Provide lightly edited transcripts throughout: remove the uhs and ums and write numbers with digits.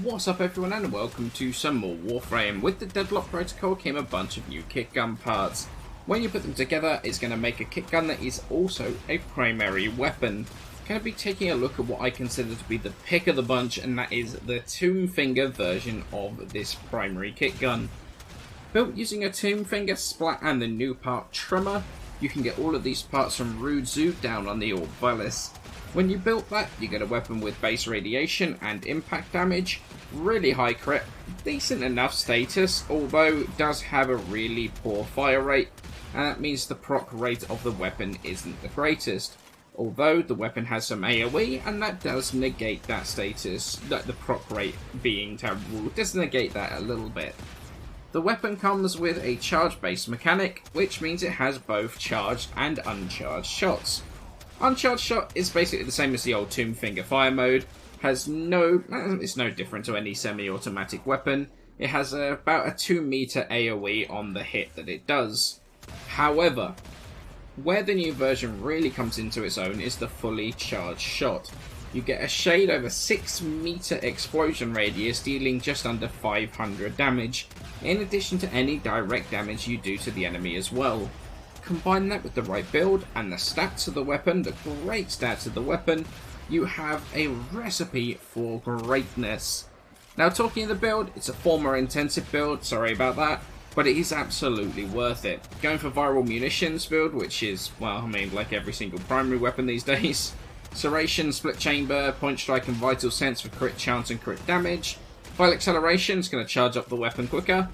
What's up everyone and welcome to some more Warframe. With the Deadlock Protocol came a bunch of new kitgun parts. When you put them together, it's going to make a kitgun that is also a primary weapon. Going to be taking a look at what I consider to be the pick of the bunch, and that is the Tombfinger version of this primary kitgun. Built using a Tombfinger splat and the new part Tremor, you can get all of these parts from Rude Zoo down on the Orb of Ellis. When you built that, you get a weapon with base radiation and impact damage, really high crit, decent enough status, although it does have a really poor fire rate, and that means the proc rate of the weapon isn't the greatest. Although the weapon has some AoE, and that does negate that status, that the proc rate being terrible does negate that a little bit. The weapon comes with a charge-based mechanic, which means it has both charged and uncharged shots. Uncharged shot is basically the same as the old Tombfinger fire mode. It's no different to any semi-automatic weapon. It has about a 2 meter AoE on the hit that it does. However, where the new version really comes into its own is the fully charged shot. You get a shade over 6 meter explosion radius, dealing just under 500 damage, in addition to any direct damage you do to the enemy as well. Combine that with the right build and the stats of the weapon, the great stats of the weapon, you have a recipe for greatness. Now, talking of the build, it's a former intensive build, sorry about that, but it is absolutely worth it. Going for viral munitions build, which is, well, I mean, like every single primary weapon these days. Serration, split chamber, point strike and vital sense for crit chance and crit damage. Vital acceleration is going to charge up the weapon quicker.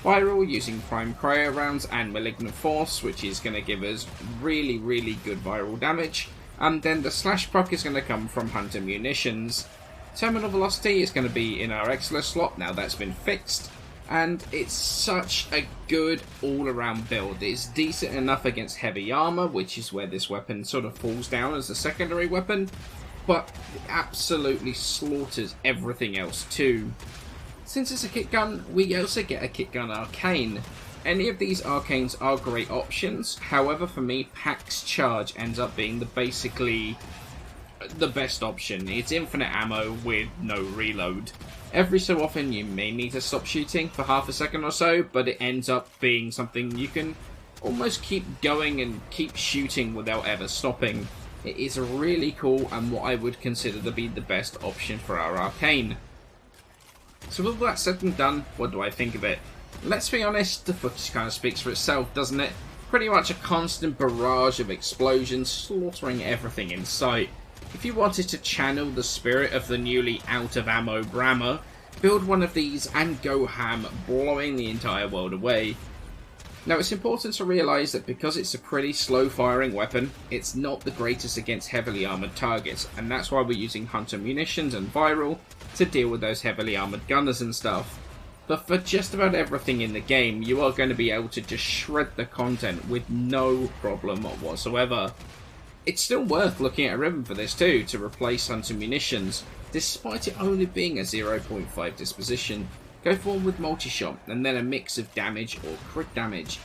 Viral using prime cryo rounds and malignant force, which is going to give us really good viral damage. And then the slash proc is going to come from hunter munitions. Terminal velocity is going to be in our Exler slot, now that's been fixed. And it's such a good all-around build. It's decent enough against heavy armor, which is where this weapon sort of falls down as a secondary weapon, but it absolutely slaughters everything else too. Since it's a kitgun, we also get a kitgun arcane. Any of these arcanes are great options, however for me Pax Charge ends up being basically the best option. It's infinite ammo with no reload. Every so often you may need to stop shooting for half a second or so, but it ends up being something you can almost keep going and keep shooting without ever stopping. It is really cool and what I would consider to be the best option for our arcane. So with all that said and done, what do I think of it? Let's be honest, the footage kind of speaks for itself, doesn't it? Pretty much a constant barrage of explosions slaughtering everything in sight. If you wanted to channel the spirit of the newly out of ammo Brammer, build one of these and go ham, blowing the entire world away. Now it's important to realise that because it's a pretty slow firing weapon, it's not the greatest against heavily armoured targets, and that's why we're using hunter munitions and viral to deal with those heavily armoured gunners and stuff. But for just about everything in the game, you are going to be able to just shred the content with no problem whatsoever. It's still worth looking at a ribbon for this too, to replace hunter munitions, despite it only being a 0.5 disposition. Go forward with multi-shot, and then a mix of damage or crit damage.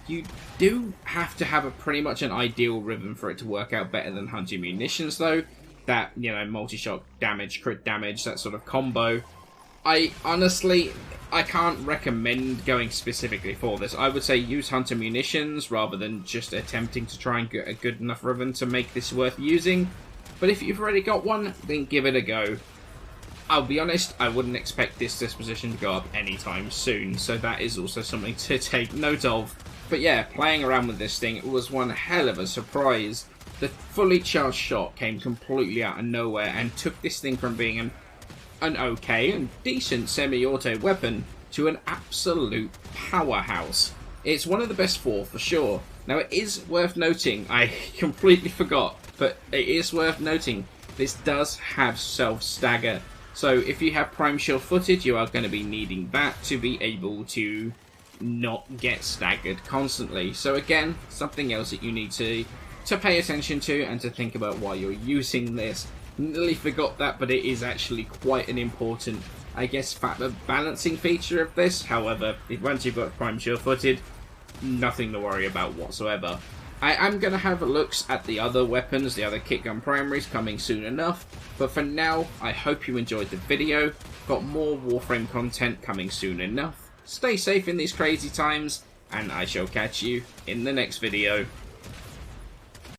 You do have to have pretty much an ideal ribbon for it to work out better than hunter munitions though. That, you know, multi-shot damage, crit damage, that sort of combo. I can't recommend going specifically for this. I would say use hunter munitions rather than just attempting to try and get a good enough ribbon to make this worth using. But if you've already got one, then give it a go. I'll be honest, I wouldn't expect this disposition to go up anytime soon, so that is also something to take note of. But yeah, playing around with this thing, it was one hell of a surprise. The fully charged shot came completely out of nowhere and took this thing from being an okay and decent semi-auto weapon to an absolute powerhouse. It's one of the best for sure. Now it is worth noting, I completely forgot, but it is worth noting, this does have self-stagger. So if you have prime shield footed, you are going to be needing that to be able to not get staggered constantly. So again, something else that you need to pay attention to and to think about while you're using this. Nearly forgot that, but it is actually quite an important, I guess, balancing feature of this. However, once you've got prime shield footed, nothing to worry about whatsoever. I am going to have looks at the other weapons, the other Kitgun primaries coming soon enough, but for now, I hope you enjoyed the video. Got more Warframe content coming soon enough. Stay safe in these crazy times, and I shall catch you in the next video.